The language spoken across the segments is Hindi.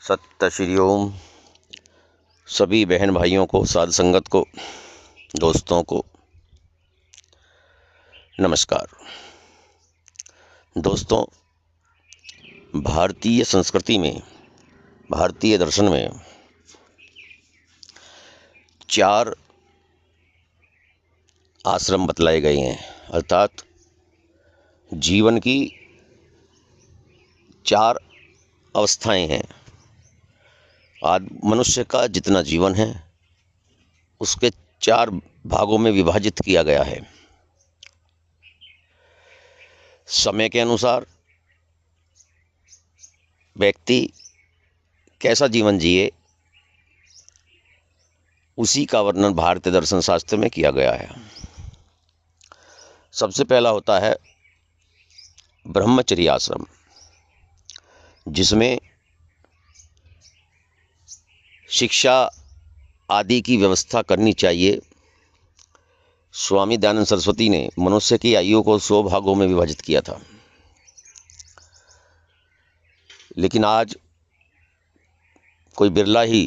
सत्य श्री ओम। सभी बहन भाइयों को, साध संगत को, दोस्तों को नमस्कार। दोस्तों, भारतीय संस्कृति में, भारतीय दर्शन में 4 आश्रम बतलाए गए हैं। अर्थात जीवन की 4 अवस्थाएं हैं। आज मनुष्य का जितना जीवन है उसके 4 भागों में विभाजित किया गया है। समय के अनुसार व्यक्ति कैसा जीवन जिए, उसी का वर्णन भारतीय दर्शन शास्त्र में किया गया है। सबसे पहला होता है ब्रह्मचर्य आश्रम, जिसमें शिक्षा आदि की व्यवस्था करनी चाहिए। स्वामी दयानंद सरस्वती ने मनुष्य की आयु को 100 भागों में विभाजित किया था, लेकिन आज कोई बिरला ही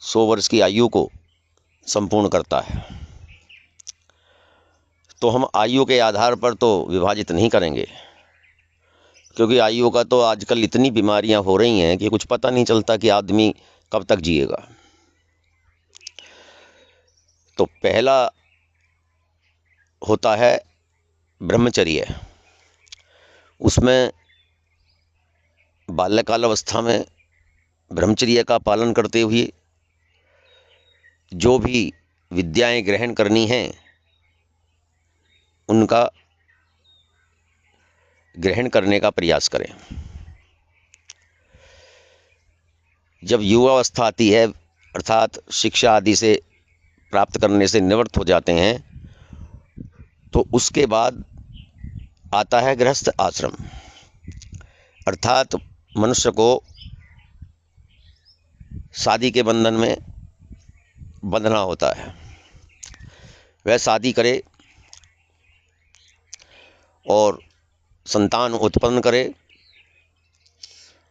100 वर्ष की आयु को संपूर्ण करता है। तो हम आयु के आधार पर तो विभाजित नहीं करेंगे, क्योंकि आयु का तो आजकल इतनी बीमारियां हो रही हैं कि कुछ पता नहीं चलता कि आदमी कब तक जिएगा। तो पहला होता है ब्रह्मचर्य। उसमें बाल्यकाल अवस्था में ब्रह्मचर्य का पालन करते हुए जो भी विद्याएं ग्रहण करनी हैं उनका ग्रहण करने का प्रयास करें। जब युवावस्था आती है, अर्थात शिक्षा आदि से प्राप्त करने से निवृत्त हो जाते हैं, तो उसके बाद आता है गृहस्थ आश्रम। अर्थात मनुष्य को शादी के बंधन में बंधना होता है। वह शादी करे और संतान उत्पन्न करे,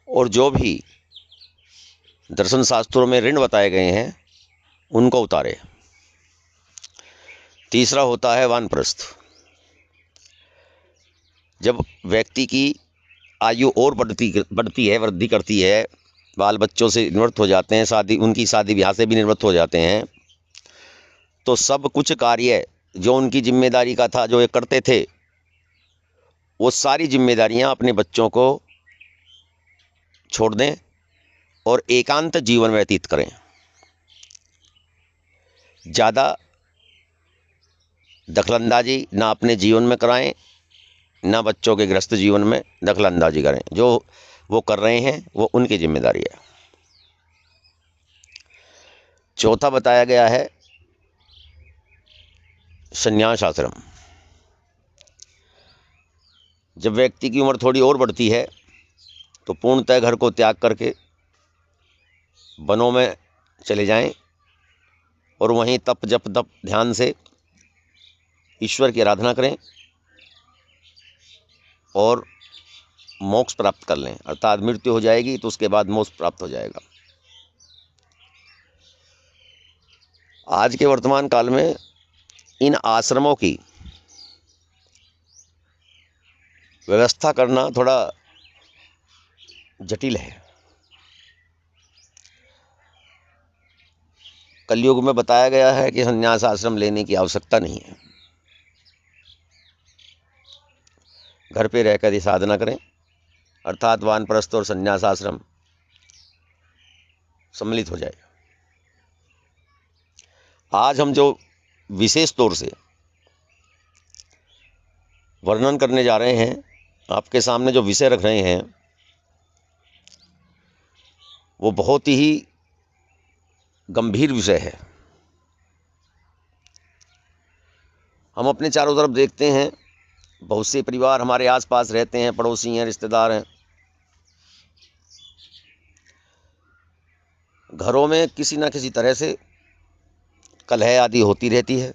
और जो भी दर्शन शास्त्रों में ऋण बताए गए हैं उनको उतारे। तीसरा होता है वानप्रस्थ। जब व्यक्ति की आयु और बढ़ती है, वृद्धि करती है, बाल बच्चों से निवृत्त हो जाते हैं, उनकी शादी ब्याह से भी निवृत्त हो जाते हैं, तो सब कुछ कार्य जो उनकी जिम्मेदारी का था, जो ये करते थे, वो सारी जिम्मेदारियां अपने बच्चों को छोड़ दें और एकांत जीवन व्यतीत करें। ज़्यादा दखलंदाजी ना अपने जीवन में कराएं, ना बच्चों के गृहस्थ जीवन में दखलंदाजी करें। जो वो कर रहे हैं वो उनकी जिम्मेदारी है। चौथा बताया गया है संन्यास आश्रम। जब व्यक्ति की उम्र थोड़ी और बढ़ती है तो पूर्णतः घर को त्याग करके वनों में चले जाएं और वहीं तप जप तप ध्यान से ईश्वर की आराधना करें और मोक्ष प्राप्त कर लें। अर्थात मृत्यु हो जाएगी तो उसके बाद मोक्ष प्राप्त हो जाएगा। आज के वर्तमान काल में इन आश्रमों की व्यवस्था करना थोड़ा जटिल है। कलयुग में बताया गया है कि संन्यास आश्रम लेने की आवश्यकता नहीं है। घर पे रहकर ही साधना करें, अर्थात वानप्रस्थ और संन्यास आश्रम सम्मिलित हो जाएगा। आज हम जो विशेष तौर से वर्णन करने जा रहे हैं, आपके सामने जो विषय रख रहे हैं, वो बहुत ही गंभीर विषय है। हम अपने चारों तरफ देखते हैं, बहुत से परिवार हमारे आसपास रहते हैं, पड़ोसी हैं, रिश्तेदार हैं। घरों में किसी न किसी तरह से कलह आदि होती रहती है।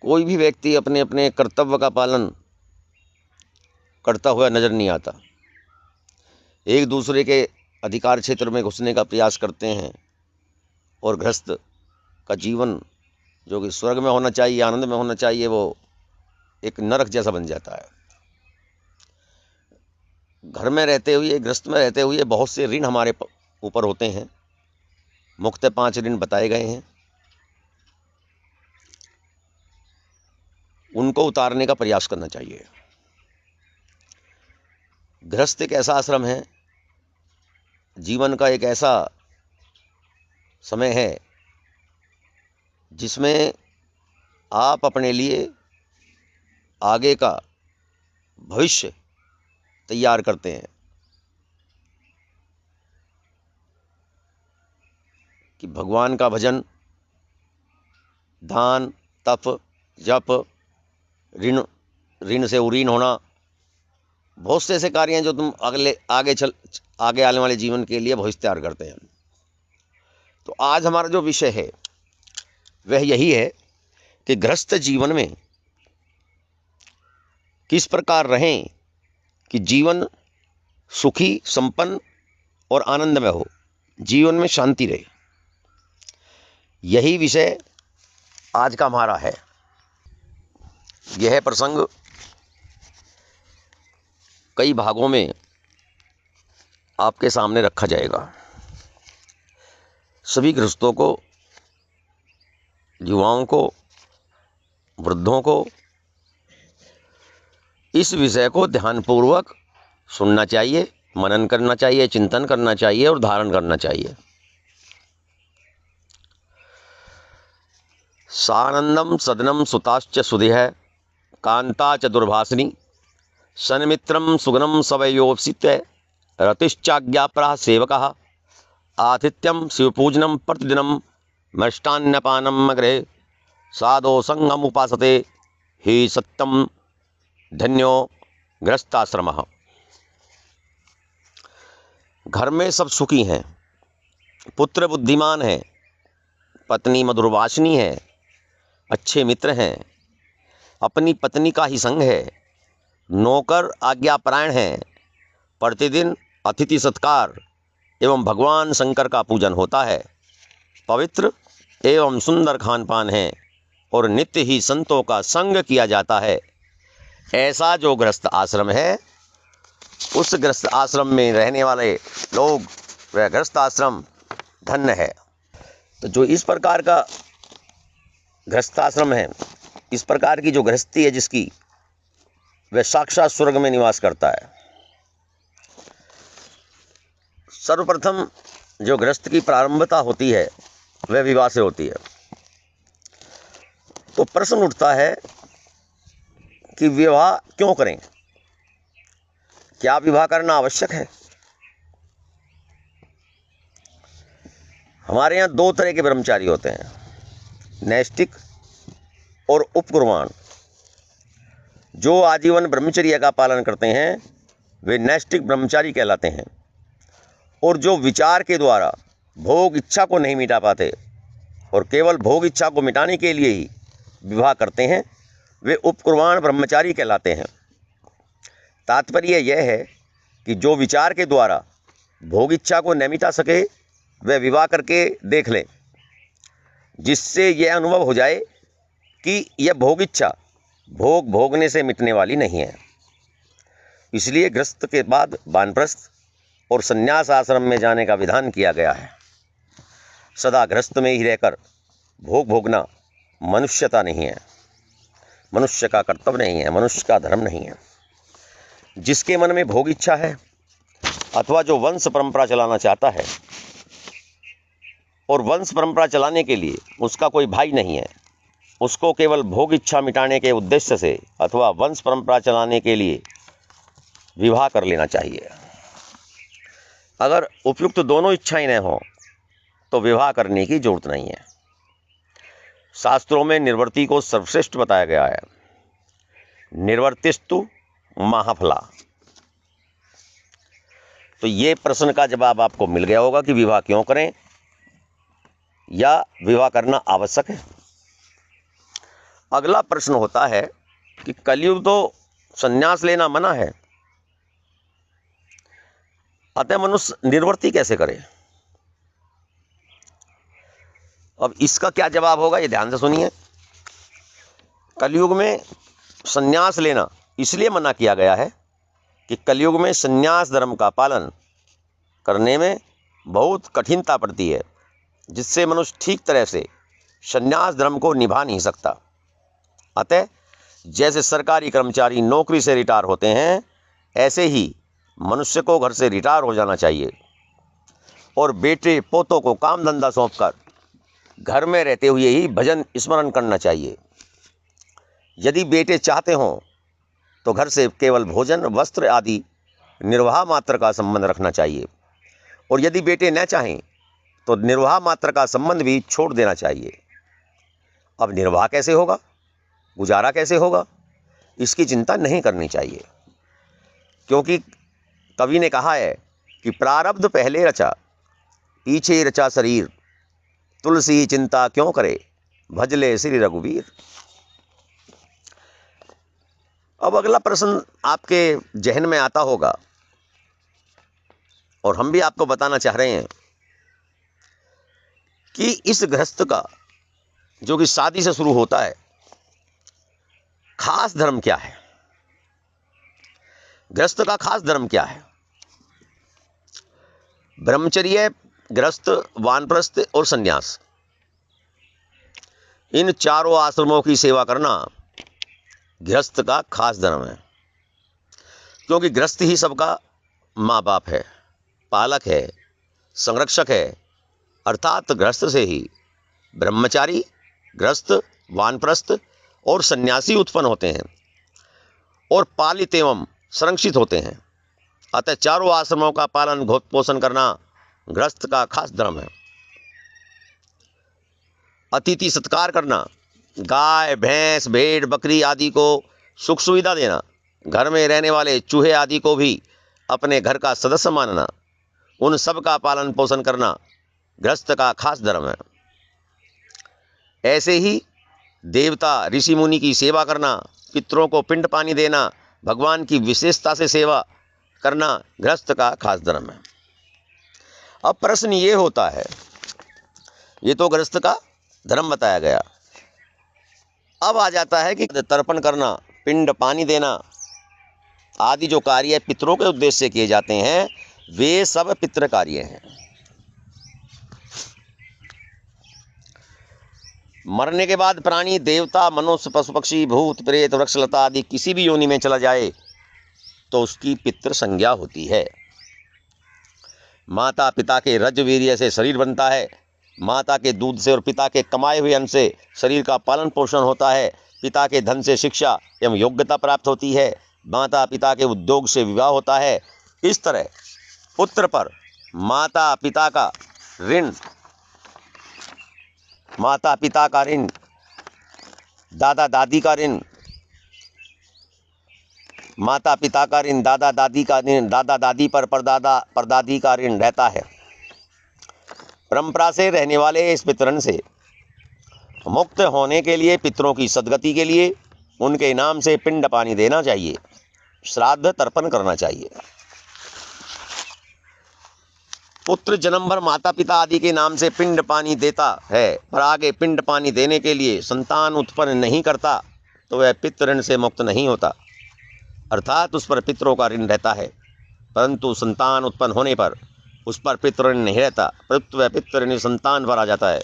कोई भी व्यक्ति अपने अपने कर्तव्य का पालन करता हुआ नजर नहीं आता। एक दूसरे के अधिकार क्षेत्र में घुसने का प्रयास करते हैं और गृहस्थ का जीवन जो कि स्वर्ग में होना चाहिए, आनंद में होना चाहिए, वो एक नरक जैसा बन जाता है। घर में रहते हुए, गृहस्थ में रहते हुए बहुत से ऋण हमारे ऊपर होते हैं। मुख्यतः 5 ऋण बताए गए हैं, उनको उतारने का प्रयास करना चाहिए। गृहस्थ एक ऐसा आश्रम है, जीवन का एक ऐसा समय है जिसमें आप अपने लिए आगे का भविष्य तैयार करते हैं कि भगवान का भजन, दान, तप, जप, ऋण से उरीन होना, बहुत से ऐसे कार्य हैं जो तुम आगे आने वाले जीवन के लिए भविष्य तैयार करते हैं। तो आज हमारा जो विषय है वह यही है कि गृहस्थ जीवन में किस प्रकार रहें कि जीवन सुखी, संपन्न और आनंदमय हो, जीवन में शांति रहे। यही विषय आज का हमारा है। यह प्रसंग कई भागों में आपके सामने रखा जाएगा। सभी गृहस्थों को, युवाओं को, वृद्धों को इस विषय को ध्यानपूर्वक सुनना चाहिए, मनन करना चाहिए, चिंतन करना चाहिए और धारण करना चाहिए। सानंदम सदनम सुताश्च सुधिः कांता च दुर्भाषिनी सन्मित्रम सुगनम सवयोपसित रतिश्चाज्ञापरा सेवकः आतिथ्यम शिवपूजनम प्रतिदिनम मृष्टान्नपानम गृहे साधो संगम उपासते ही सत्यम धन्यो गृहस्थाश्रमः। घर में सब सुखी हैं, पुत्र बुद्धिमान है, पत्नी मधुरभाषिणी है, अच्छे मित्र हैं, अपनी पत्नी का ही संग है, नौकर आज्ञापरायण है, प्रतिदिन अतिथि सत्कार एवं भगवान शंकर का पूजन होता है, पवित्र एवं सुंदर खान पान है और नित्य ही संतों का संग किया जाता है। ऐसा जो गृहस्थ आश्रम है, उस गृहस्थ आश्रम में रहने वाले लोग, वह गृहस्थ आश्रम धन्य है। तो जो इस प्रकार का गृहस्थ आश्रम है, इस प्रकार की जो गृहस्थी है जिसकी, वह साक्षात स्वर्ग में निवास करता है। सर्वप्रथम जो गृहस्थ की प्रारंभता होती है वह विवाह से होती है। तो प्रश्न उठता है कि विवाह क्यों करें? क्या विवाह करना आवश्यक है? हमारे यहाँ 2 तरह के ब्रह्मचारी होते हैं, नैष्टिक और उपकुर्बान। जो आजीवन ब्रह्मचर्य का पालन करते हैं वे नैष्टिक ब्रह्मचारी कहलाते हैं, और जो विचार के द्वारा भोग इच्छा को नहीं मिटा पाते और केवल भोग इच्छा को मिटाने के लिए ही विवाह करते हैं, वे उपकुर्बान ब्रह्मचारी कहलाते हैं। तात्पर्य यह है कि जो विचार के द्वारा भोग इच्छा को न मिटा सके वह विवाह करके देख लें, जिससे यह अनुभव हो जाए कि यह भोग इच्छा भोग भोगने से मिटने वाली नहीं है। इसलिए गृहस्थ के बाद वानप्रस्थ और संन्यास आश्रम में जाने का विधान किया गया है। सदा गृहस्थ में ही रहकर भोग भोगना मनुष्यता नहीं है, मनुष्य का कर्तव्य नहीं है, मनुष्य का धर्म नहीं है। जिसके मन में भोग इच्छा है अथवा जो वंश परंपरा चलाना चाहता है और वंश परंपरा चलाने के लिए उसका कोई भाई नहीं है, उसको केवल भोग इच्छा मिटाने के उद्देश्य से अथवा वंश परंपरा चलाने के लिए विवाह कर लेना चाहिए। अगर उपयुक्त दोनों इच्छाएं न हों तो विवाह करने की जरूरत नहीं है। शास्त्रों में निर्वर्ती को सर्वश्रेष्ठ बताया गया है, निर्वर्तिस्तु महाफला। तो ये प्रश्न का जवाब आपको मिल गया होगा कि विवाह क्यों करें या विवाह करना आवश्यक है। अगला प्रश्न होता है कि कलयुग तो संन्यास लेना मना है, अतः मनुष्य निर्वृत्ति कैसे करे? अब इसका क्या जवाब होगा, ये ध्यान से सुनिए। कलयुग में संन्यास लेना इसलिए मना किया गया है कि कलयुग में संन्यास धर्म का पालन करने में बहुत कठिनता पड़ती है, जिससे मनुष्य ठीक तरह से संन्यास धर्म को निभा नहीं सकता। अतः जैसे सरकारी कर्मचारी नौकरी से रिटायर होते हैं, ऐसे ही मनुष्य को घर से रिटायर हो जाना चाहिए और बेटे पोतों को काम धंधा सौंपकर घर में रहते हुए ही भजन स्मरण करना चाहिए। यदि बेटे चाहते हों तो घर से केवल भोजन वस्त्र आदि निर्वाह मात्र का संबंध रखना चाहिए, और यदि बेटे न चाहें तो निर्वाह मात्र का संबंध भी छोड़ देना चाहिए। अब निर्वाह कैसे होगा, गुजारा कैसे होगा, इसकी चिंता नहीं करनी चाहिए, क्योंकि कवि ने कहा है कि प्रारब्ध पहले रचा, पीछे रचा शरीर, तुलसी चिंता क्यों करे, भजले श्री रघुवीर। अब अगला प्रश्न आपके जहन में आता होगा, और हम भी आपको बताना चाह रहे हैं कि इस गृहस्थ का जो कि शादी से शुरू होता है, खास धर्म क्या है? गृहस्थ का खास धर्म क्या है? ब्रह्मचर्य, गृहस्थ, वानप्रस्थ और संन्यास, इन चारों आश्रमों की सेवा करना गृहस्थ का खास धर्म है, क्योंकि गृहस्थ ही सबका माँ बाप है, पालक है, संरक्षक है। अर्थात गृहस्थ से ही ब्रह्मचारी, गृहस्थ, वानप्रस्थ और सन्यासी उत्पन्न होते हैं और पालित एवं संरक्षित होते हैं। अतः चारों आश्रमों का पालन घोष पोषण करना गृहस्थ का खास धर्म है। अतिथि सत्कार करना, गाय भैंस भेड़ बकरी आदि को सुख सुविधा देना, घर में रहने वाले चूहे आदि को भी अपने घर का सदस्य मानना, उन सब का पालन पोषण करना गृहस्थ का खास धर्म है। ऐसे ही देवता ऋषि मुनि की सेवा करना, पितरों को पिंड पानी देना, भगवान की विशेषता से सेवा करना गृहस्थ का खास धर्म है। अब प्रश्न ये होता है, ये तो गृहस्थ का धर्म बताया गया, अब आ जाता है कि तर्पण करना, पिंड पानी देना आदि जो कार्य पितरों के उद्देश्य से किए जाते हैं, वे सब पितृ कार्य हैं। मरने के बाद प्राणी, देवता, मनुष्य, पशु पक्षी, भूत प्रेत, वृक्षलता आदि किसी भी योनि में चला जाए तो उसकी पितृ संज्ञा होती है। माता पिता के रज वीर्य से शरीर बनता है, माता के दूध से और पिता के कमाए हुए अन्न से शरीर का पालन पोषण होता है, पिता के धन से शिक्षा एवं योग्यता प्राप्त होती है, माता पिता के उद्योग से विवाह होता है। इस तरह पुत्र पर माता पिता का ऋण, माता पिता का ऋण, दादा दादी का ऋण, माता पिता का ऋण, दादा दादी का ऋण, दादा दादी पर परदादा परदादी का ऋण रहता है। परंपरा से रहने वाले इस पितृण से मुक्त होने के लिए, पितरों की सद्गति के लिए उनके नाम से पिंड पानी देना चाहिए, श्राद्ध तर्पण करना चाहिए। पुत्र जन्म भर माता पिता आदि के नाम से पिंड पानी देता है, पर आगे पिंड पानी देने के लिए संतान उत्पन्न नहीं करता तो वह पितृ ऋण से मुक्त नहीं होता, अर्थात उस पर पितरों का ऋण रहता है, परंतु संतान उत्पन्न होने पर उस पर पितृ ऋण नहीं रहता, परंतु वह पितृ ऋण संतान पर आ जाता है।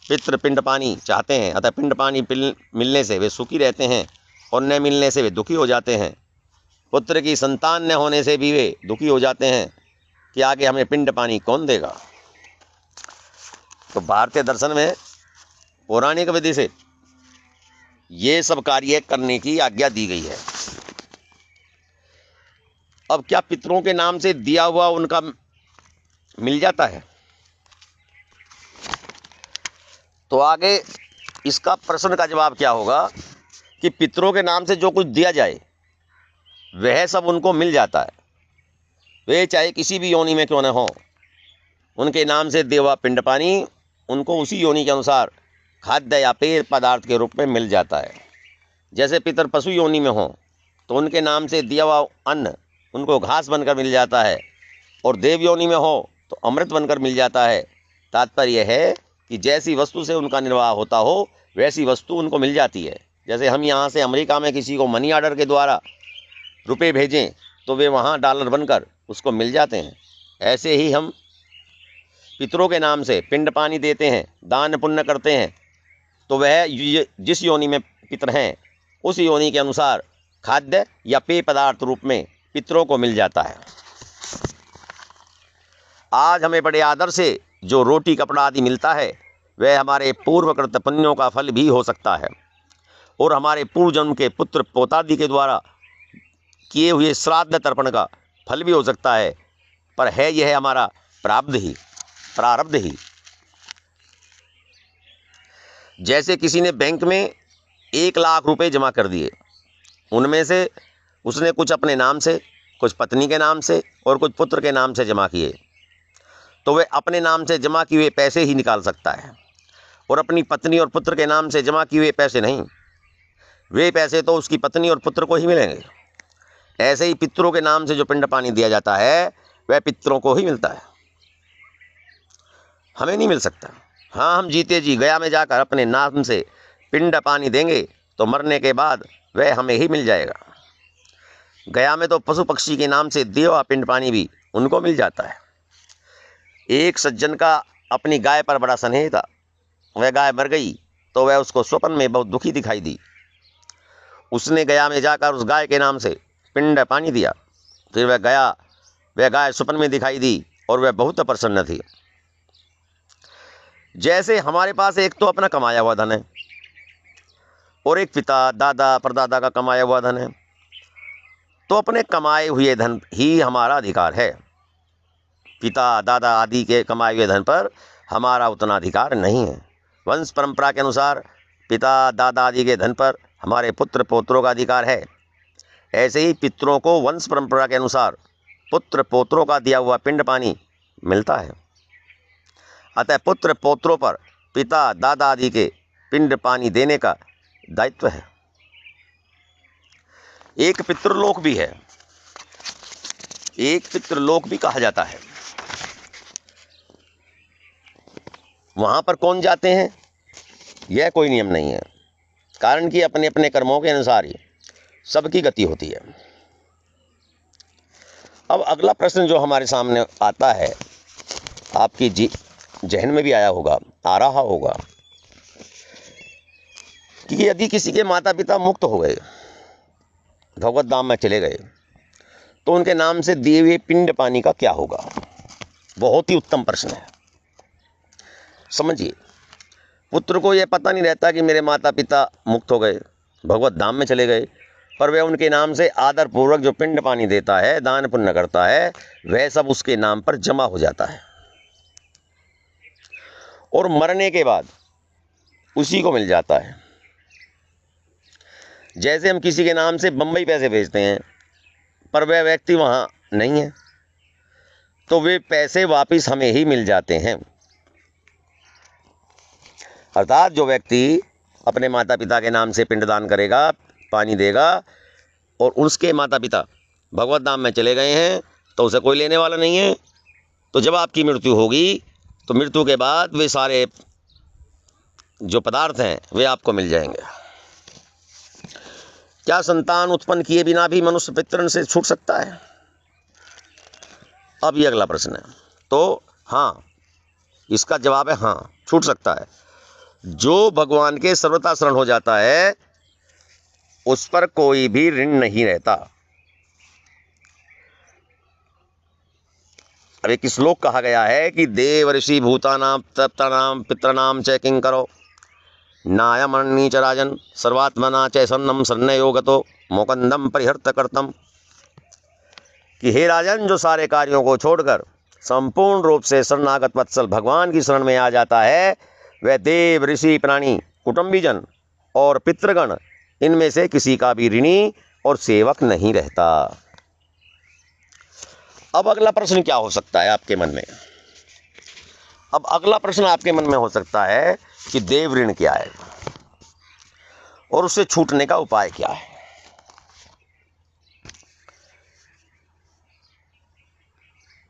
पितृ पिंड पानी चाहते हैं, अतः पिंड पानी मिलने से वे सुखी रहते हैं और न मिलने से वे दुखी हो जाते हैं। पुत्र की संतान न होने से भी वे दुखी हो जाते हैं कि आगे हमें पिंड पानी कौन देगा। तो भारतीय दर्शन में पौराणिक विधि से ये सब कार्य करने की आज्ञा दी गई है। अब क्या पितरों के नाम से दिया हुआ उनका मिल जाता है? तो आगे इसका प्रश्न का जवाब क्या होगा कि पितरों के नाम से जो कुछ दिया जाए वह सब उनको मिल जाता है, वे चाहे किसी भी योनि में क्यों न हो। उनके नाम से देवा पिंड पानी उनको उसी योनि के अनुसार खाद्य या पेय पदार्थ के रूप में मिल जाता है। जैसे पितर पशु योनि में हो तो उनके नाम से दिया हुआ अन्न उनको घास बनकर मिल जाता है, और देव योनि में हो तो अमृत बनकर मिल जाता है। तात्पर्य है कि जैसी वस्तु से उनका निर्वाह होता हो वैसी वस्तु उनको मिल जाती है। जैसे हम यहाँ से अमेरिका में किसी को मनी ऑर्डर के द्वारा रुपए भेजें तो वे वहाँ डॉलर बनकर उसको मिल जाते हैं। ऐसे ही हम पितरों के नाम से पिंड पानी देते हैं, दान पुण्य करते हैं, तो वह जिस योनि में पितर हैं उस योनि के अनुसार खाद्य या पेय पदार्थ रूप में पितरों को मिल जाता है। आज हमें बड़े आदर से जो रोटी कपड़ा आदि मिलता है वह हमारे पूर्वकृत पुण्यों का फल भी हो सकता है और हमारे पूर्व जन्म के पुत्र पोतादि के द्वारा किए हुए श्राद्ध तर्पण का फल भी हो सकता है। पर है यह हमारा प्रारब्ध ही। जैसे किसी ने बैंक में 1 लाख रुपए जमा कर दिए, उनमें से उसने कुछ अपने नाम से, कुछ पत्नी के नाम से और कुछ पुत्र के नाम से जमा किए, तो वह अपने नाम से जमा किए हुए पैसे ही निकाल सकता है और अपनी पत्नी और पुत्र के नाम से जमा किए हुए पैसे नहीं। वे पैसे तो उसकी पत्नी और पुत्र को ही मिलेंगे। ऐसे ही पितरों के नाम से जो पिंड पानी दिया जाता है वह पितरों को ही मिलता है, हमें नहीं मिल सकता। हाँ, हम जीते जी गया में जाकर अपने नाम से पिंड पानी देंगे तो मरने के बाद वह हमें ही मिल जाएगा। गया में तो पशु पक्षी के नाम से दिया हुआ पिंड पानी भी उनको मिल जाता है। एक सज्जन का अपनी गाय पर बड़ा स्नेह था। वह गाय मर गई तो वह उसको स्वप्न में बहुत दुखी दिखाई दी। उसने गया में जाकर उस गाय के नाम से पिंड पानी दिया। फिर वह गाय स्वप्न में दिखाई दी और वह बहुत प्रसन्न थी। जैसे हमारे पास एक तो अपना कमाया हुआ धन है और एक पिता दादा परदादा का कमाया हुआ धन है, तो अपने कमाए हुए धन ही हमारा अधिकार है। पिता दादा आदि के कमाए हुए धन पर हमारा उतना अधिकार नहीं है। वंश परंपरा के अनुसार पिता दादा आदि के धन पर हमारे पुत्र पोत्रों का अधिकार है। ऐसे ही पितरों को वंश परंपरा के अनुसार पुत्र पोत्रों का दिया हुआ पिंड पानी मिलता है। अतः पुत्र पोत्रों पर पिता दादा आदि के पिंड पानी देने का दायित्व है। एक पितृलोक भी है, एक पितृलोक भी कहा जाता है। वहां पर कौन जाते हैं यह कोई नियम नहीं है, कारण कि अपने अपने कर्मों के अनुसार ही सबकी गति होती है। अब अगला प्रश्न जो हमारे सामने आता है, आपकी जहन में भी आ रहा होगा कि यदि किसी के माता पिता मुक्त हो गए, भगवत धाम में चले गए, तो उनके नाम से दिए हुए पिंड पानी का क्या होगा। बहुत ही उत्तम प्रश्न है। समझिए, पुत्र को यह पता नहीं रहता कि मेरे माता पिता मुक्त हो गए, भगवत धाम में चले गए, पर वह उनके नाम से आदर पूर्वक जो पिंड पानी देता है, दान पुण्य करता है, वह सब उसके नाम पर जमा हो जाता है और मरने के बाद उसी को मिल जाता है। जैसे हम किसी के नाम से बम्बई पैसे भेजते हैं पर वह व्यक्ति वहाँ नहीं है, तो वे पैसे वापस हमें ही मिल जाते हैं। अर्थात जो व्यक्ति अपने माता पिता के नाम से पिंडदान करेगा, पानी देगा, और उसके माता पिता भगवत धाम में चले गए हैं, तो उसे कोई लेने वाला नहीं है। तो जब आपकी मृत्यु होगी तो मृत्यु के बाद वे सारे जो पदार्थ हैं वे आपको मिल जाएंगे। क्या संतान उत्पन्न किए बिना भी मनुष्य पितृण से छूट सकता है? अब ये अगला प्रश्न है। तो हाँ, इसका जवाब है हाँ, छूट सकता है। जो भगवान के सर्वथा शरण हो जाता है उस पर कोई भी ऋण नहीं रहता। अब एक श्लोक कहा गया है कि देव ऋषि भूतानाम तप्तानाम पितृणाम च किंकरो नायमणि च राजन सर्वात्मना च सन्नम सन्नयोगतो मोकंदम परिहर्त करतम, कि हे राजन, जो सारे कार्यों को छोड़कर संपूर्ण रूप से शरणागत वत्सल भगवान की शरण में आ जाता है, वह देव ऋषि प्राणी कुटुंबीजन और पितृगण इनमें से किसी का भी ऋणी और सेवक नहीं रहता। अब अगला प्रश्न क्या हो सकता है आपके मन में? अब अगला प्रश्न आपके मन में हो सकता है कि देव ऋण क्या है और उससे छूटने का उपाय क्या है।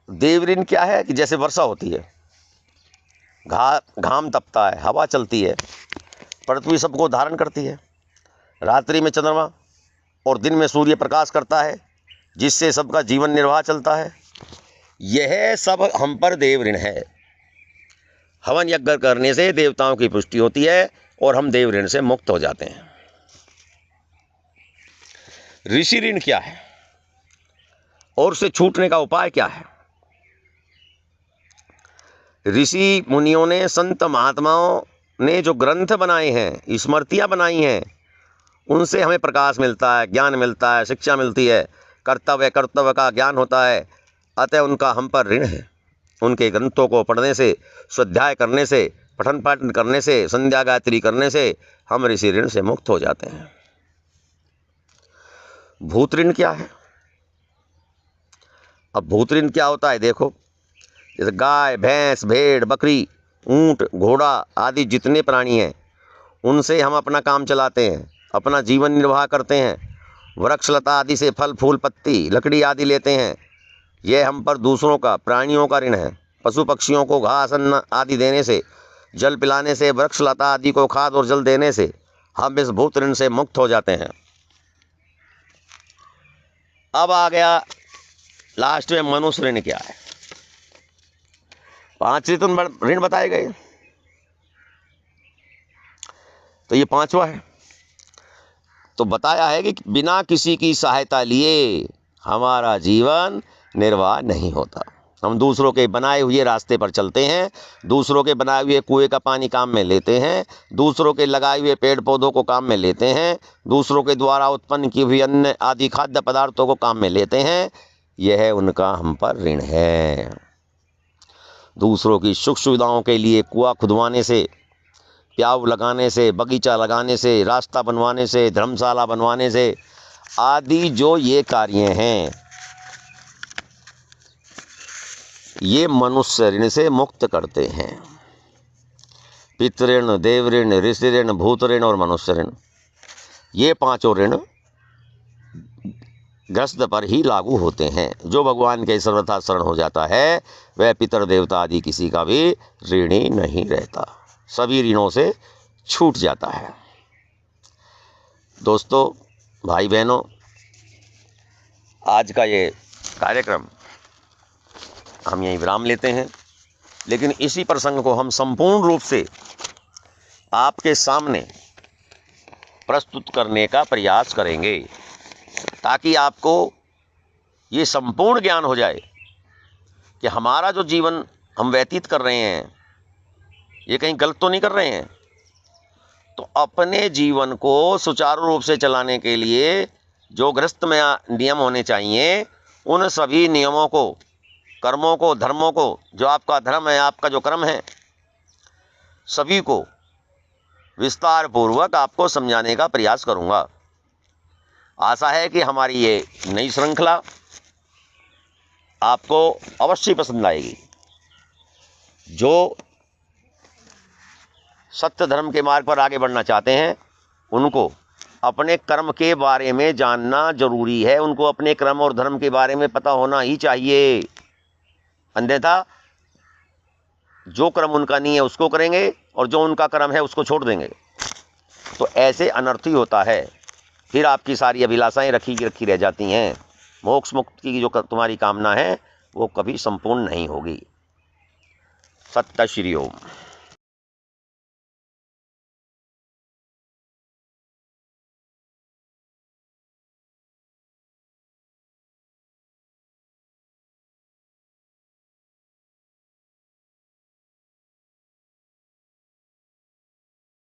देव ऋण क्या है कि जैसे वर्षा होती है, घाम तपता है, हवा चलती है, पृथ्वी सबको धारण करती है, रात्रि में चंद्रमा और दिन में सूर्य प्रकाश करता है, जिससे सबका जीवन निर्वाह चलता है। यह सब हम पर देव ऋण है। हवन यज्ञ करने से देवताओं की पुष्टि होती है और हम देव ऋण से मुक्त हो जाते हैं। ऋषि ऋण क्या है और उससे छूटने का उपाय क्या है? ऋषि मुनियों ने, संत महात्माओं ने जो ग्रंथ बनाए हैं, स्मृतियाँ बनाई हैं, उनसे हमें प्रकाश मिलता है, ज्ञान मिलता है, शिक्षा मिलती है, कर्तव्य का ज्ञान होता है। अतः उनका हम पर ऋण है। उनके ग्रंथों को पढ़ने से, स्वाध्याय करने से, पठन पाठन करने से, संध्या गायत्री करने से हम ऋषि ऋण से मुक्त हो जाते हैं। भूत ऋण क्या है? अब भूत ऋण क्या होता है देखो, जैसे गाय, भैंस, भेड़, बकरी, ऊंट, घोड़ा आदि जितने प्राणी हैं, उनसे हम अपना काम चलाते हैं, अपना जीवन निर्वाह करते हैं। वृक्ष लता आदि से फल फूल पत्ती लकड़ी आदि लेते हैं। यह हम पर दूसरों का, प्राणियों का ऋण है। पशु पक्षियों को घास अन्न आदि देने से, जल पिलाने से, वृक्ष लता आदि को खाद और जल देने से हम इस भूत ऋण से मुक्त हो जाते हैं। अब आ गया लास्ट में मनुष्य ऋण क्या है। 5 ऋण बताए गए, तो ये 5वां है। तो बताया है कि बिना किसी की सहायता लिए हमारा जीवन निर्वाह नहीं होता। हम दूसरों के बनाए हुए रास्ते पर चलते हैं, दूसरों के बनाए हुए कुएं का पानी काम में लेते हैं, दूसरों के लगाए हुए पेड़ पौधों को काम में लेते हैं, दूसरों के द्वारा उत्पन्न की हुई अन्न आदि खाद्य पदार्थों को काम में लेते हैं। यह उनका हम पर ऋण है। दूसरों की सुख सुविधाओं के लिए कुआं खुदवाने से, प्याऊ लगाने से, बगीचा लगाने से, रास्ता बनवाने से, धर्मशाला बनवाने से आदि जो ये कार्य हैं, ये मनुष्य ऋण से मुक्त करते हैं। पितृ ऋण, देव ऋण, ऋषि ऋण, भूत ऋण और मनुष्य ऋण, ये 5 ऋण ग्रस्त पर ही लागू होते हैं। जो भगवान के सर्वथा शरण हो जाता है वह पितर देवता आदि किसी का भी ऋणी नहीं रहता, सभी ऋणों से छूट जाता है। दोस्तों, भाई बहनों, आज का ये कार्यक्रम हम यहीं विराम लेते हैं, लेकिन इसी प्रसंग को हम संपूर्ण रूप से आपके सामने प्रस्तुत करने का प्रयास करेंगे, ताकि आपको ये संपूर्ण ज्ञान हो जाए कि हमारा जो जीवन हम व्यतीत कर रहे हैं, ये कहीं गलत तो नहीं कर रहे हैं। तो अपने जीवन को सुचारू रूप से चलाने के लिए जो गृहस्थ में नियम होने चाहिए, उन सभी नियमों को, कर्मों को, धर्मों को, जो आपका धर्म है, आपका जो कर्म है, सभी को विस्तार पूर्वक आपको समझाने का प्रयास करूंगा। आशा है कि हमारी ये नई श्रृंखला आपको अवश्य पसंद आएगी। जो सत्य धर्म के मार्ग पर आगे बढ़ना चाहते हैं, उनको अपने कर्म के बारे में जानना जरूरी है। उनको अपने कर्म और धर्म के बारे में पता होना ही चाहिए, अन्यथा जो कर्म उनका नहीं है उसको करेंगे और जो उनका कर्म है उसको छोड़ देंगे, तो ऐसे अनर्थ ही होता है। फिर आपकी सारी अभिलाषाएं रखी रह जाती हैं। मोक्ष मुक्ति की जो तुम्हारी कामना है वो कभी संपूर्ण नहीं होगी। सत्य श्री ओम।